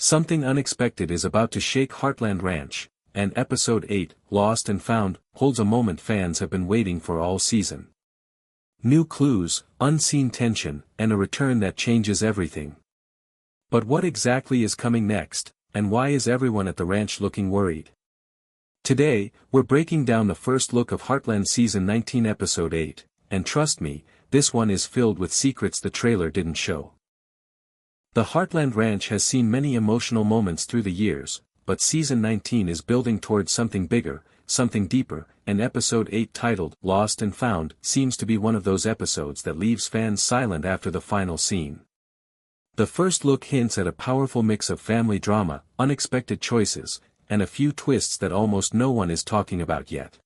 Something unexpected is about to shake Heartland Ranch, and Episode 8, Lost and Found, holds a moment fans have been waiting for all season. New clues, unseen tension, and a return that changes everything. But what exactly is coming next, and why is everyone at the ranch looking worried? Today, we're breaking down the first look of Heartland Season 19 Episode 8, and trust me, this one is filled with secrets the trailer didn't show. The Heartland Ranch has seen many emotional moments through the years, but Season 19 is building towards something bigger, something deeper, and Episode 8 titled Lost and Found seems to be one of those episodes that leaves fans silent after the final scene. The first look hints at a powerful mix of family drama, unexpected choices, and a few twists that almost no one is talking about yet.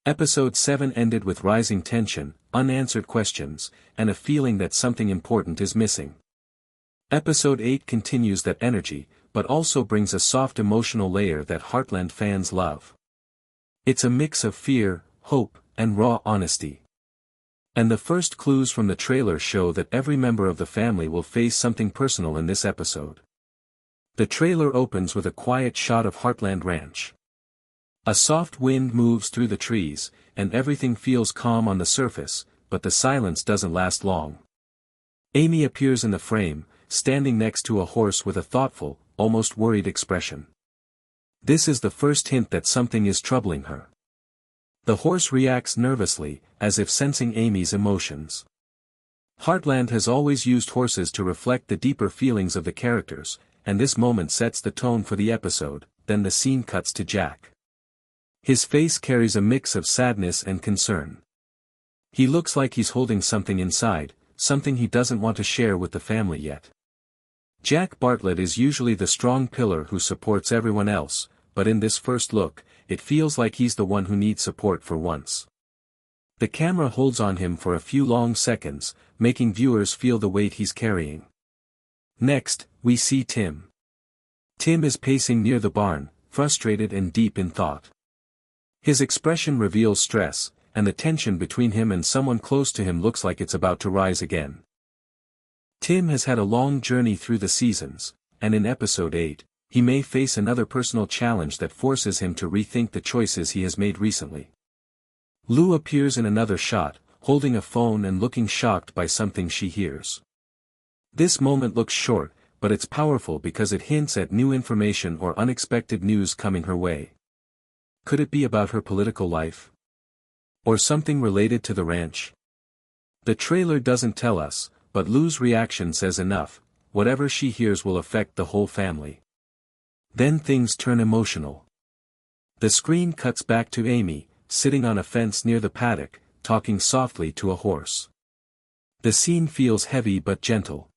Episode 7 ended with rising tension, unanswered questions, and a feeling that something important is missing. Episode 8 continues that energy, but also brings a soft emotional layer that Heartland fans love. It's a mix of fear, hope, and raw honesty. And the first clues from the trailer show that every member of the family will face something personal in this episode. The trailer opens with a quiet shot of Heartland Ranch. A soft wind moves through the trees, and everything feels calm on the surface, but the silence doesn't last long. Amy appears in the frame, standing next to a horse with a thoughtful, almost worried expression. This is the first hint that something is troubling her. The horse reacts nervously, as if sensing Amy's emotions. Heartland has always used horses to reflect the deeper feelings of the characters, and this moment sets the tone for the episode. Then the scene cuts to Jack. His face carries a mix of sadness and concern. He looks like he's holding something inside, something he doesn't want to share with the family yet. Jack Bartlett is usually the strong pillar who supports everyone else, but in this first look, it feels like he's the one who needs support for once. The camera holds on him for a few long seconds, making viewers feel the weight he's carrying. Next, we see Tim. Tim is pacing near the barn, frustrated and deep in thought. His expression reveals stress, and the tension between him and someone close to him looks like it's about to rise again. Tim has had a long journey through the seasons, and in Episode 8, he may face another personal challenge that forces him to rethink the choices he has made recently. Lou appears in another shot, holding a phone and looking shocked by something she hears. This moment looks short, but it's powerful because it hints at new information or unexpected news coming her way. Could it be about her political life? Or something related to the ranch? The trailer doesn't tell us, but Lou's reaction says enough. Whatever she hears will affect the whole family. Then things turn emotional. The screen cuts back to Amy, sitting on a fence near the paddock, talking softly to a horse. The scene feels heavy but gentle.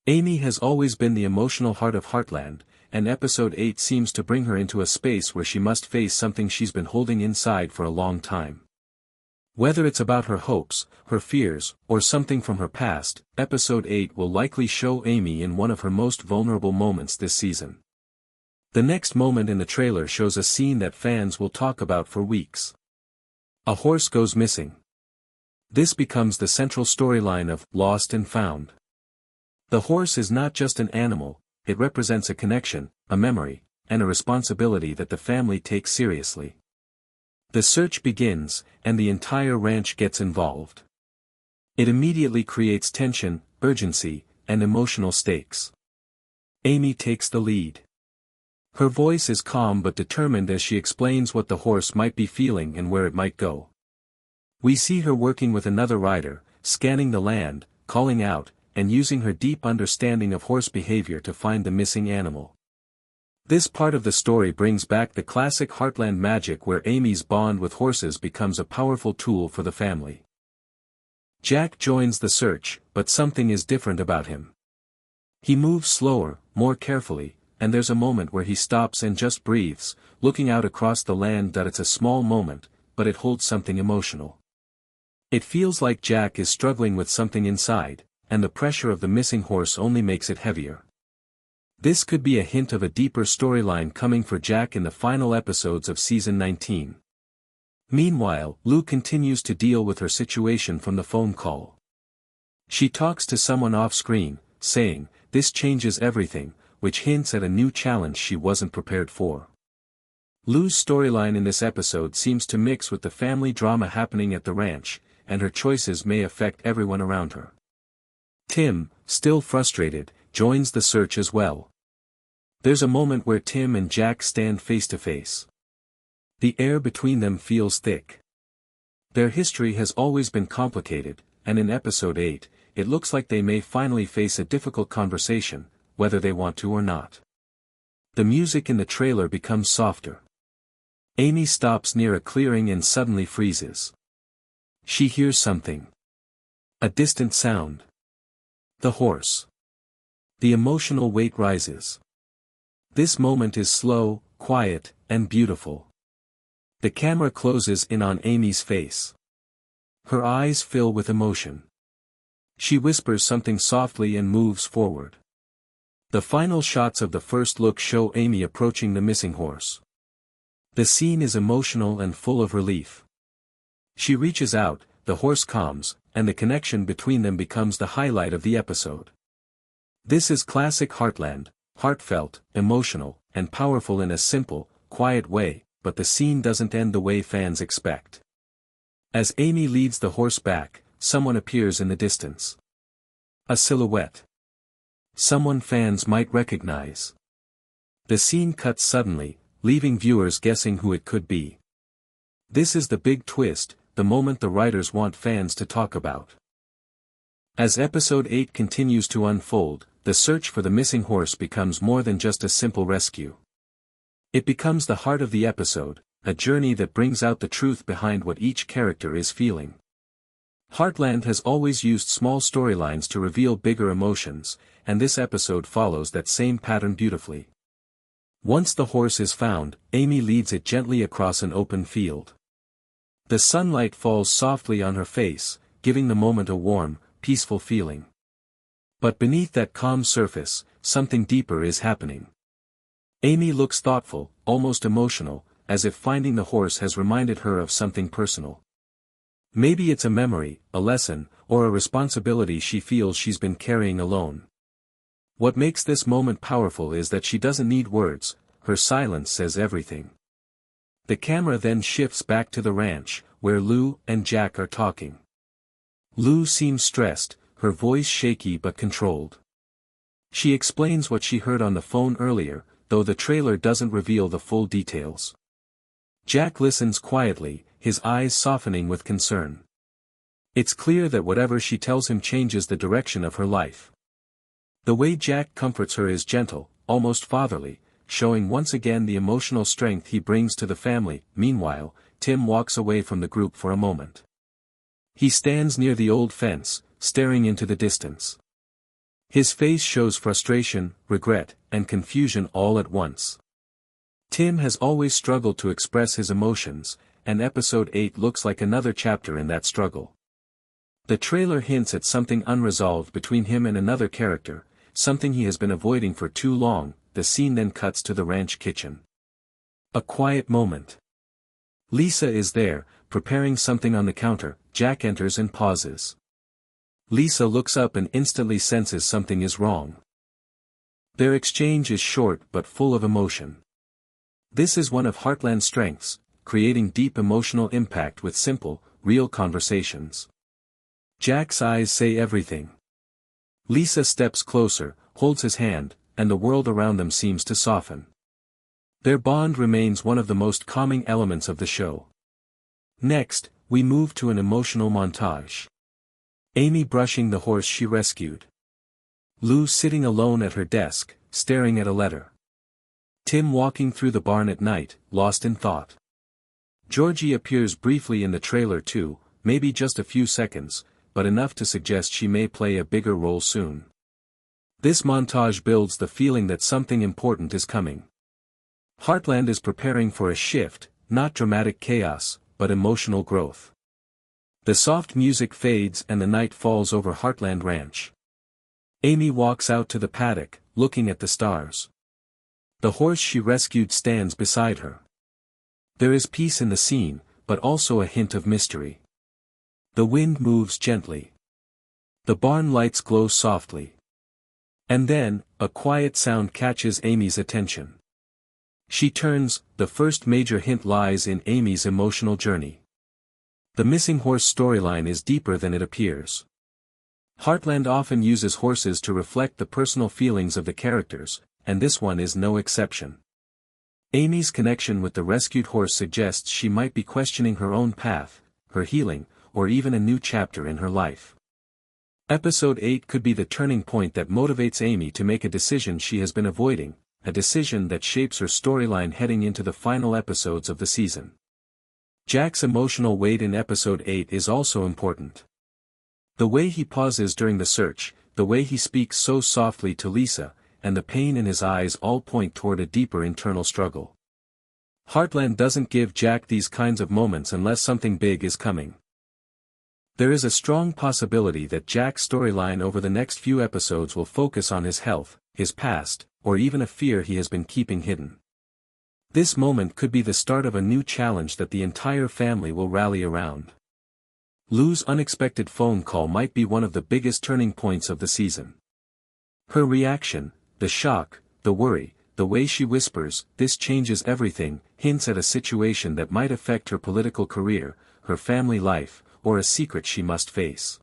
Amy has always been the emotional heart of Heartland, and Episode 8 seems to bring her into a space where she must face something she's been holding inside for a long time. Whether it's about her hopes, her fears, or something from her past, Episode 8 will likely show Amy in one of her most vulnerable moments this season. The next moment in the trailer shows a scene that fans will talk about for weeks. A horse goes missing. This becomes the central storyline of Lost and Found. The horse is not just an animal, it represents a connection, a memory, and a responsibility that the family takes seriously. The search begins, and the entire ranch gets involved. It immediately creates tension, urgency, and emotional stakes. Amy takes the lead. Her voice is calm but determined as she explains what the horse might be feeling and where it might go. We see her working with another rider, scanning the land, calling out, and using her deep understanding of horse behavior to find the missing animal. This part of the story brings back the classic Heartland magic where Amy's bond with horses becomes a powerful tool for the family. Jack joins the search, but something is different about him. He moves slower, more carefully, and there's a moment where he stops and just breathes, looking out across the land. It's a small moment, but it holds something emotional. It feels like Jack is struggling with something inside, and the pressure of the missing horse only makes it heavier. This could be a hint of a deeper storyline coming for Jack in the final episodes of Season 19. Meanwhile, Lou continues to deal with her situation from the phone call. She talks to someone off-screen, saying, "This changes everything, which hints at a new challenge she wasn't prepared for. Lou's storyline in this episode seems to mix with the family drama happening at the ranch, and her choices may affect everyone around her. Tim, still frustrated, joins the search as well. There's a moment where Tim and Jack stand face to face. The air between them feels thick. Their history has always been complicated, and in episode 8, it looks like they may finally face a difficult conversation, whether they want to or not. The music in the trailer becomes softer. Amy stops near a clearing and suddenly freezes. She hears something. A distant sound. The horse. The emotional weight rises. This moment is slow, quiet, and beautiful. The camera closes in on Amy's face. Her eyes fill with emotion. She whispers something softly and moves forward. The final shots of the first look show Amy approaching the missing horse. The scene is emotional and full of relief. She reaches out, the horse calms, and the connection between them becomes the highlight of the episode. This is classic Heartland, heartfelt, emotional, and powerful in a simple, quiet way, but the scene doesn't end the way fans expect. As Amy leads the horse back, someone appears in the distance. A silhouette. Someone fans might recognize. The scene cuts suddenly, leaving viewers guessing who it could be. This is the big twist, the moment the writers want fans to talk about. As episode 8 continues to unfold, the search for the missing horse becomes more than just a simple rescue. It becomes the heart of the episode, a journey that brings out the truth behind what each character is feeling. Heartland has always used small storylines to reveal bigger emotions, and this episode follows that same pattern beautifully. Once the horse is found, Amy leads it gently across an open field. The sunlight falls softly on her face, giving the moment a warm, peaceful feeling. But beneath that calm surface, something deeper is happening. Amy looks thoughtful, almost emotional, as if finding the horse has reminded her of something personal. Maybe it's a memory, a lesson, or a responsibility she feels she's been carrying alone. What makes this moment powerful is that she doesn't need words, her silence says everything. The camera then shifts back to the ranch, where Lou and Jack are talking. Lou seems stressed, her voice shaky but controlled. She explains what she heard on the phone earlier, though the trailer doesn't reveal the full details. Jack listens quietly, his eyes softening with concern. It's clear that whatever she tells him changes the direction of her life. The way Jack comforts her is gentle, almost fatherly, showing once again the emotional strength he brings to the family. Meanwhile, Tim walks away from the group for a moment. He stands near the old fence, staring into the distance. His face shows frustration, regret, and confusion all at once. Tim has always struggled to express his emotions, and episode 8 looks like another chapter in that struggle. The trailer hints at something unresolved between him and another character, something he has been avoiding for too long. The scene then cuts to the ranch kitchen. A quiet moment. Lisa is there, preparing something on the counter. Jack enters and pauses. Lisa looks up and instantly senses something is wrong. Their exchange is short but full of emotion. This is one of Heartland's strengths, creating deep emotional impact with simple, real conversations. Jack's eyes say everything. Lisa steps closer, holds his hand, and the world around them seems to soften. Their bond remains one of the most calming elements of the show. Next, we move to an emotional montage. Amy brushing the horse she rescued. Lou sitting alone at her desk, staring at a letter. Tim walking through the barn at night, lost in thought. Georgie appears briefly in the trailer too, maybe just a few seconds, but enough to suggest she may play a bigger role soon. This montage builds the feeling that something important is coming. Heartland is preparing for a shift, not dramatic chaos, but emotional growth. The soft music fades and the night falls over Heartland Ranch. Amy walks out to the paddock, looking at the stars. The horse she rescued stands beside her. There is peace in the scene, but also a hint of mystery. The wind moves gently. The barn lights glow softly. And then, a quiet sound catches Amy's attention. She turns. The first major hint lies in Amy's emotional journey. The missing horse storyline is deeper than it appears. Heartland often uses horses to reflect the personal feelings of the characters, and this one is no exception. Amy's connection with the rescued horse suggests she might be questioning her own path, her healing, or even a new chapter in her life. Episode 8 could be the turning point that motivates Amy to make a decision she has been avoiding, a decision that shapes her storyline heading into the final episodes of the season. Jack's emotional weight in Episode 8 is also important. The way he pauses during the search, the way he speaks so softly to Lisa, and the pain in his eyes all point toward a deeper internal struggle. Heartland doesn't give Jack these kinds of moments unless something big is coming. There is a strong possibility that Jack's storyline over the next few episodes will focus on his health, his past, or even a fear he has been keeping hidden. This moment could be the start of a new challenge that the entire family will rally around. Lou's unexpected phone call might be one of the biggest turning points of the season. Her reaction, the shock, the worry, the way she whispers, "This changes everything," hints at a situation that might affect her political career, her family life, or a secret she must face.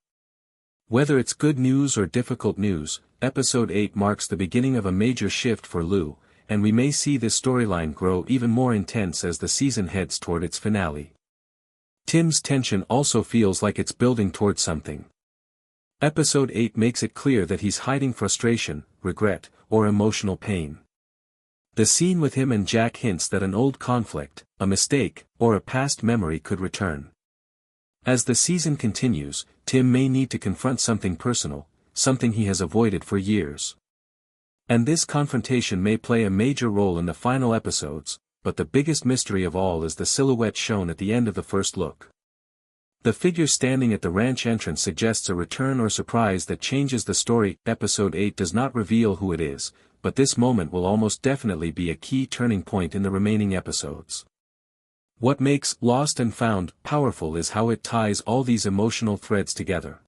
Whether it's good news or difficult news, Episode 8 marks the beginning of a major shift for Lou, and we may see this storyline grow even more intense as the season heads toward its finale. Tim's tension also feels like it's building toward something. Episode 8 makes it clear that he's hiding frustration, regret, or emotional pain. The scene with him and Jack hints that an old conflict, a mistake, or a past memory could return. As the season continues, Tim may need to confront something personal, something he has avoided for years. And this confrontation may play a major role in the final episodes, but the biggest mystery of all is the silhouette shown at the end of the first look. The figure standing at the ranch entrance suggests a return or surprise that changes the story. Episode 8 does not reveal who it is, but this moment will almost definitely be a key turning point in the remaining episodes. What makes Lost and Found powerful is how it ties all these emotional threads together.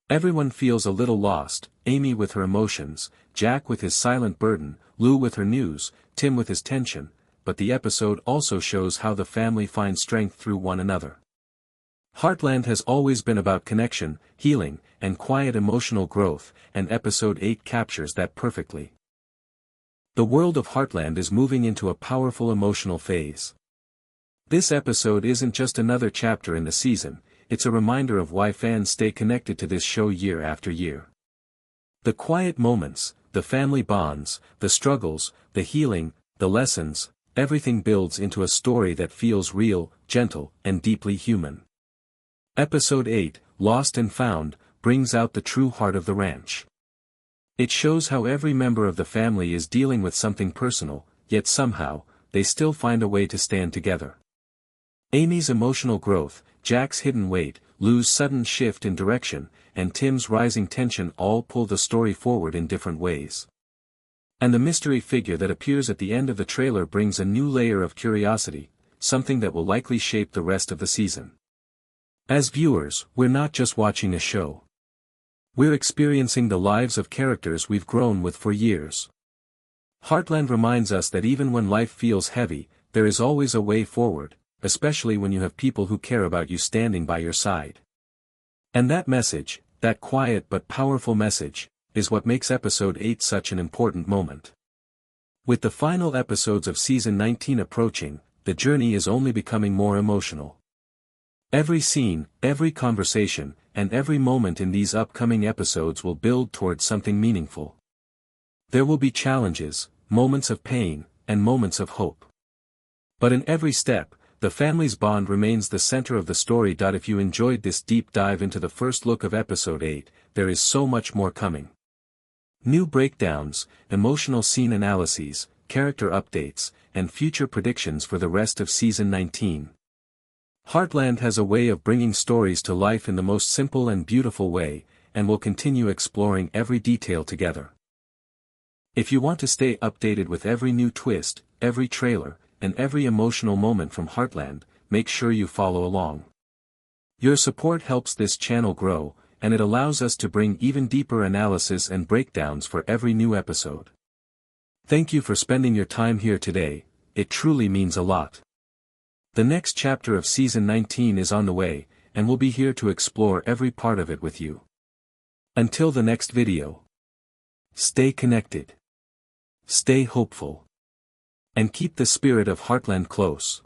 Everyone feels a little lost, Amy with her emotions, Jack with his silent burden, Lou with her news, Tim with his tension, but the episode also shows how the family finds strength through one another. Heartland has always been about connection, healing, and quiet emotional growth, and Episode 8 captures that perfectly. The world of Heartland is moving into a powerful emotional phase. This episode isn't just another chapter in the season, it's a reminder of why fans stay connected to this show year after year. The quiet moments, the family bonds, the struggles, the healing, the lessons, everything builds into a story that feels real, gentle, and deeply human. Episode 8, Lost and Found, brings out the true heart of the ranch. It shows how every member of the family is dealing with something personal, yet somehow, they still find a way to stand together. Amy's emotional growth, Jack's hidden weight, Lou's sudden shift in direction, and Tim's rising tension all pull the story forward in different ways. And the mystery figure that appears at the end of the trailer brings a new layer of curiosity, something that will likely shape the rest of the season. As viewers, we're not just watching a show. We're experiencing the lives of characters we've grown with for years. Heartland reminds us that even when life feels heavy, there is always a way forward, especially when you have people who care about you standing by your side. And that message, that quiet but powerful message, is what makes Episode 8 such an important moment. With the final episodes of Season 19 approaching, the journey is only becoming more emotional. Every scene, every conversation, and every moment in these upcoming episodes will build towards something meaningful. There will be challenges, moments of pain, and moments of hope. But in every step, the family's bond remains the center of the story. If you enjoyed this deep dive into the first look of Episode 8, there is so much more coming. New breakdowns, emotional scene analyses, character updates, and future predictions for the rest of Season 19. Heartland has a way of bringing stories to life in the most simple and beautiful way, and will continue exploring every detail together. If you want to stay updated with every new twist, every trailer, and every emotional moment from Heartland, make sure you follow along. Your support helps this channel grow, and it allows us to bring even deeper analysis and breakdowns for every new episode. Thank you for spending your time here today, it truly means a lot. The next chapter of Season 19 is on the way, and we'll be here to explore every part of it with you. Until the next video. Stay connected. Stay hopeful. And keep the spirit of Heartland close.